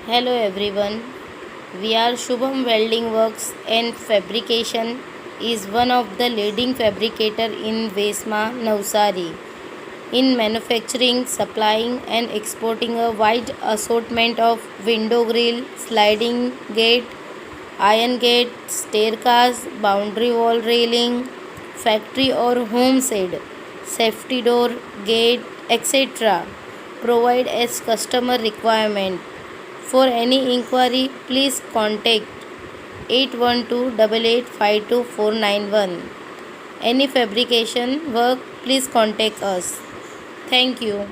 Hello everyone. We are Shubham Welding Works and Fabrication is one of the leading fabricator in Vesma, Navsari in manufacturing, supplying and exporting a wide assortment of window grill, sliding gate, iron gate, staircase, boundary wall railing, factory or home side, safety door, gate, etc. Provide as customer requirement. For any inquiry, please contact 8128852491. Any fabrication work, please contact us. Thank you.